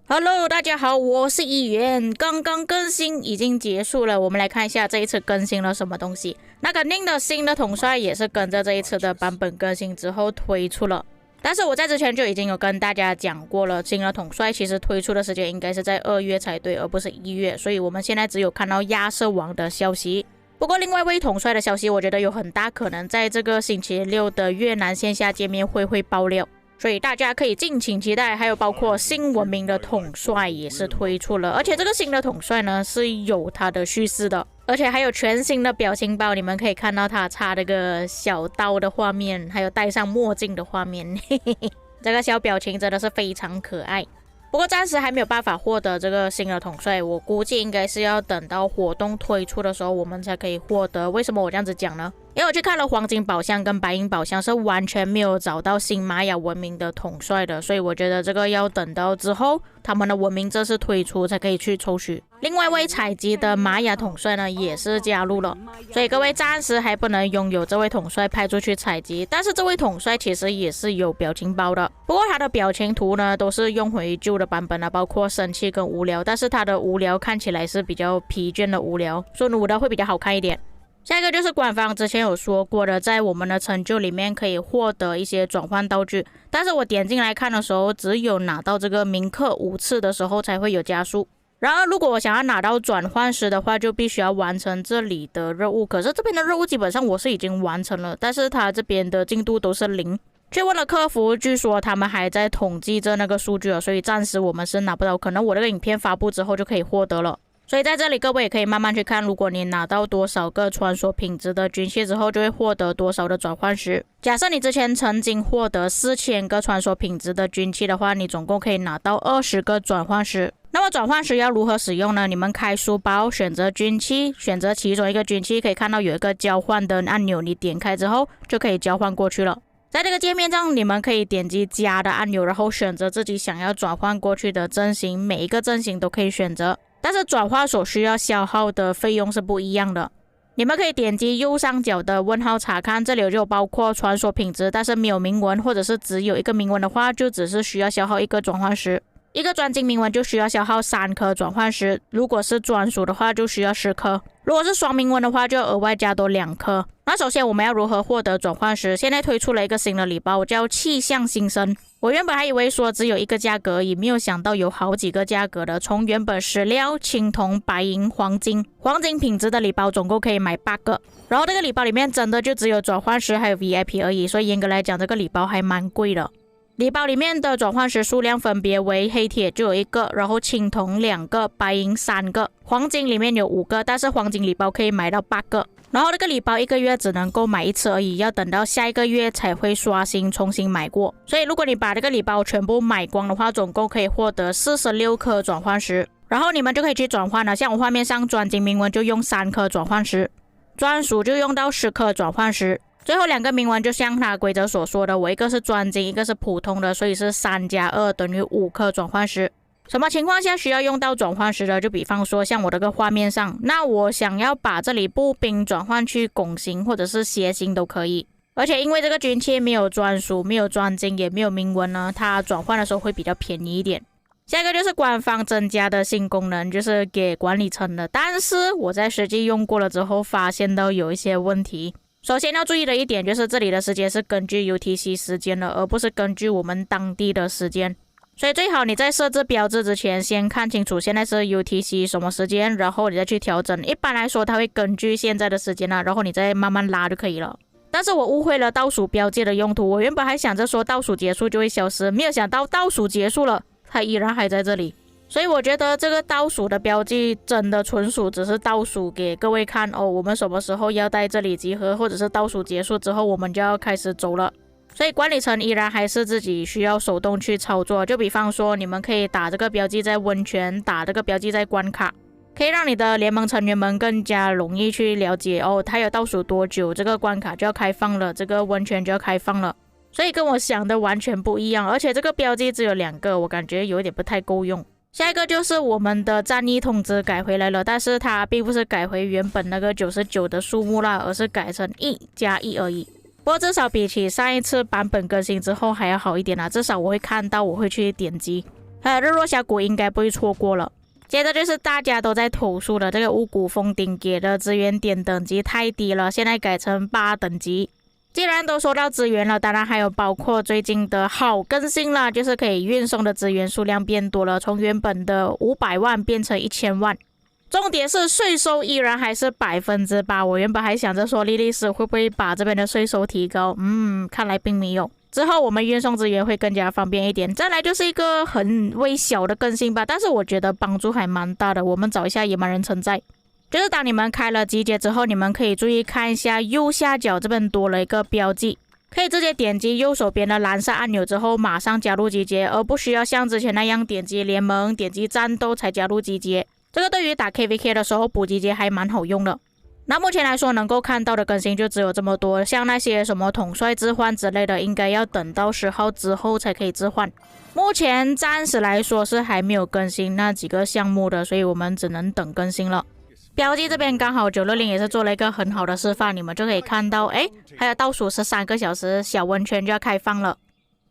Hello，大家好，我是议员。刚刚更新已经结束了，我们来看一下这一次更新了什么东西。那肯定的，新的统帅也是跟着这一次的版本更新之后推出了。但是我在之前就已经有跟大家讲过了，新的统帅其实推出的时间应该是在2月才对，而不是1月，所以我们现在只有看到亚瑟王的消息。不过另外一位统帅的消息，我觉得有很大可能在这个星期六的越南线下见面会爆料。所以大家可以敬请期待，还有包括新文明的统帅也是推出了，而且这个新的统帅呢是有他的叙事的，而且还有全新的表情包，你们可以看到他插这个小刀的画面，还有戴上墨镜的画面，嘿嘿嘿，这个小表情真的是非常可爱。不过暂时还没有办法获得这个新的统帅，我估计应该是要等到活动推出的时候我们才可以获得。为什么我这样子讲呢？因为我去看了黄金宝箱跟白银宝箱，是完全没有找到新玛雅文明的统帅的，所以我觉得这个要等到之后他们的文明正式推出才可以去抽取。另外一位采集的玛雅统帅呢也是加入了，所以各位暂时还不能拥有这位统帅派出去采集，但是这位统帅其实也是有表情包的，不过他的表情图呢都是用回旧的版本了，包括生气跟无聊，但是他的无聊看起来是比较疲倦的无聊，顺弩的会比较好看一点。下一个就是官方之前有说过的，在我们的成就里面可以获得一些转换道具，但是我点进来看的时候，只有拿到这个铭刻5次的时候才会有加速。然而如果我想要拿到转换石的话，就必须要完成这里的任务，可是这边的任务基本上我是已经完成了，但是它这边的进度都是0。去问了客服，据说他们还在统计着那个数据了，所以暂时我们是拿不到，可能我这个影片发布之后就可以获得了。所以在这里各位也可以慢慢去看，如果你拿到多少个穿梭品质的军械之后，就会获得多少的转换石。假设你之前曾经获得4000个穿梭品质的军器的话，你总共可以拿到20个转换石。那么转换石要如何使用呢？你们开书包，选择军器，选择其中一个军器，可以看到有一个交换的按钮，你点开之后就可以交换过去了。在这个界面上，你们可以点击加的按钮，然后选择自己想要转换过去的阵型，每一个阵型都可以选择。但是转化所需要消耗的费用是不一样的。你们可以点击右上角的问号查看，这里就包括传说品质，但是没有铭文或者是只有一个铭文的话，就只是需要消耗1个转换石。一个专精铭文就需要消耗3颗转换石，如果是专属的话就需要10颗，如果是双铭文的话就额外加多2颗。那首先我们要如何获得转换石？现在推出了一个新的礼包，叫气象新生。我原本还以为说只有一个价格而已，没有想到有好几个价格的，从原本石料、青铜、白银、黄金品质的礼包总共可以买8个，然后这个礼包里面真的就只有转换石还有 VIP 而已，所以严格来讲这个礼包还蛮贵的。礼包里面的转换石数量分别为黑铁就有1个，然后青铜2个，白银3个，黄金里面有5个，但是黄金礼包可以买到8个。然后这个礼包1个月只能够买1次而已，要等到下一个月才会刷新重新买过。所以如果你把这个礼包全部买光的话，总共可以获得46颗转换石，然后你们就可以去转换了。像我画面上专精铭文就用3颗转换石，专属就用到10颗转换石。最后2个铭文就像它规则所说的，我一个是专精，一个是普通的，所以是3加2等于5颗转换石。什么情况下需要用到转换石的？就比方说像我这个画面上，那我想要把这里步兵转换去拱形或者是斜形都可以。而且因为这个军器没有专属，没有专精，也没有铭文呢，它转换的时候会比较便宜一点。下一个就是官方增加的新功能，就是给管理层的，但是我在实际用过了之后发现到有一些问题。首先要注意的一点就是这里的时间是根据 UTC 时间的，而不是根据我们当地的时间。所以最好你在设置标志之前先看清楚现在是 UTC 什么时间，然后你再去调整。一般来说它会根据现在的时间然后你再慢慢拉就可以了。但是我误会了倒数标记的用途，我原本还想着说倒数结束就会消失，没有想到倒数结束了它依然还在这里。所以我觉得这个倒数的标记真的纯属只是倒数给各位看我们什么时候要在这里集合，或者是倒数结束之后我们就要开始走了。所以管理层依然还是自己需要手动去操作，就比方说你们可以打这个标记在温泉，打这个标记在关卡，可以让你的联盟成员们更加容易去了解它有倒数多久，这个关卡就要开放了，这个温泉就要开放了。所以跟我想的完全不一样，而且这个标记只有2个，我感觉有一点不太够用。下一个就是我们的战役通知改回来了，但是它并不是改回原本那个99的数目啦，而是改成1+1而已。不过至少比起上一次版本更新之后还要好一点啦，至少我会看到，我会去点击。还有日落峡谷应该不会错过了。接着就是大家都在投诉的这个五谷峰顶给的资源点等级太低了，现在改成8等级。既然都说到资源了，当然还有包括最近的好更新了，就是可以运送的资源数量变多了，从原本的500万变成1000万。重点是税收依然还是8%，我原本还想着说莉莉丝会不会把这边的税收提高，看来并没有。之后我们运送资源会更加方便一点。再来就是一个很微小的更新吧，但是我觉得帮助还蛮大的。我们找一下野蛮人存在，就是当你们开了集结之后，你们可以注意看一下右下角这边多了一个标记，可以直接点击右手边的蓝色按钮之后马上加入集结，而不需要像之前那样点击联盟、点击战斗才加入集结。这个对于打 KVK 的时候补集结还蛮好用的。那目前来说能够看到的更新就只有这么多，像那些什么统帅置换之类的，应该要等到10号之后才可以置换。目前暂时来说是还没有更新那几个项目的，所以我们只能等更新了。标记这边刚好960也是做了一个很好的示范，你们就可以看到，还有倒数13个小时，小温泉就要开放了。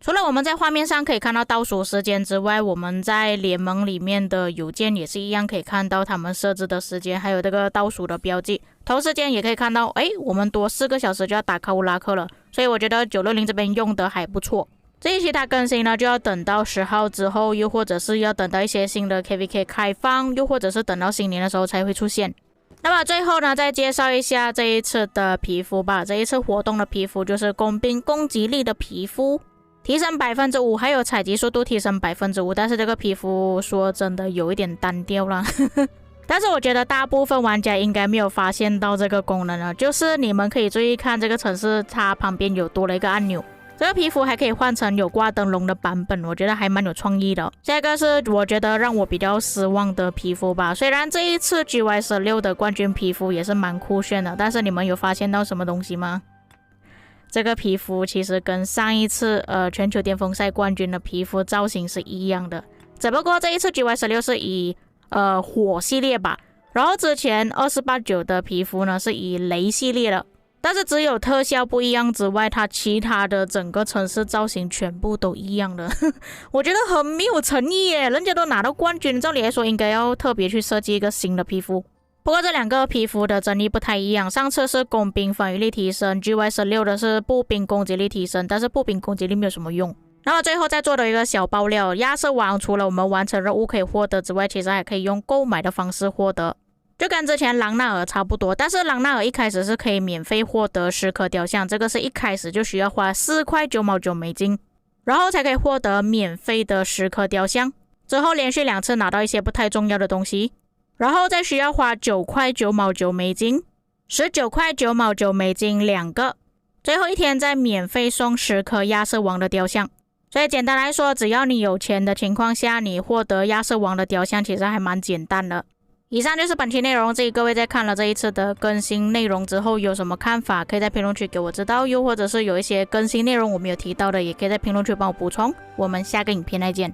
除了我们在画面上可以看到倒数时间之外，我们在联盟里面的邮件也是一样可以看到他们设置的时间，还有这个倒数的标记。同时间也可以看到，我们多4个小时就要打卡乌拉克了，所以我觉得960这边用的还不错。至于其他更新呢，就要等到10号之后，又或者是要等到一些新的 KVK 开放，又或者是等到新年的时候才会出现。那么最后呢，再介绍一下这一次的皮肤吧。这一次活动的皮肤就是工兵攻击力的皮肤。提升 5%， 还有采集速度提升 5%， 但是这个皮肤说真的有一点单调了但是我觉得大部分玩家应该没有发现到这个功能了，就是你们可以注意看这个城市，它旁边有多了一个按钮，这个皮肤还可以换成有挂灯笼的版本，我觉得还蛮有创意的。下一个是我觉得让我比较失望的皮肤吧，虽然这一次 GY16 的冠军皮肤也是蛮酷炫的，但是你们有发现到什么东西吗？这个皮肤其实跟上一次全球巅峰赛冠军的皮肤造型是一样的，只不过这一次 GY16 是以火系列吧，然后之前249的皮肤呢是以雷系列的，但是只有特效不一样之外，它其他的整个城市造型全部都一样的我觉得很没有诚意耶，人家都拿到冠军，照理来说应该要特别去设计一个新的皮肤。不过这两个皮肤的争议不太一样，上次是工兵防御力提升， GY16 的是步兵攻击力提升，但是步兵攻击力没有什么用。那么最后再做的一个小爆料，亚瑟王除了我们完成任务可以获得之外，其实还可以用购买的方式获得，就跟之前朗纳尔差不多。但是朗纳尔一开始是可以免费获得10颗雕像，这个是一开始就需要花4块9毛9美金，然后才可以获得免费的10颗雕像，之后连续2次拿到一些不太重要的东西，然后再需要花9块9毛9美金，19块9毛9美金2个，最后一天再免费送10颗亚瑟王的雕像。所以简单来说，只要你有钱的情况下，你获得亚瑟王的雕像其实还蛮简单的。以上就是本期内容，至于各位在看了这一次的更新内容之后有什么看法，可以在评论区给我知道，又或者是有一些更新内容我没有提到的，也可以在评论区帮我补充。我们下个影片再见。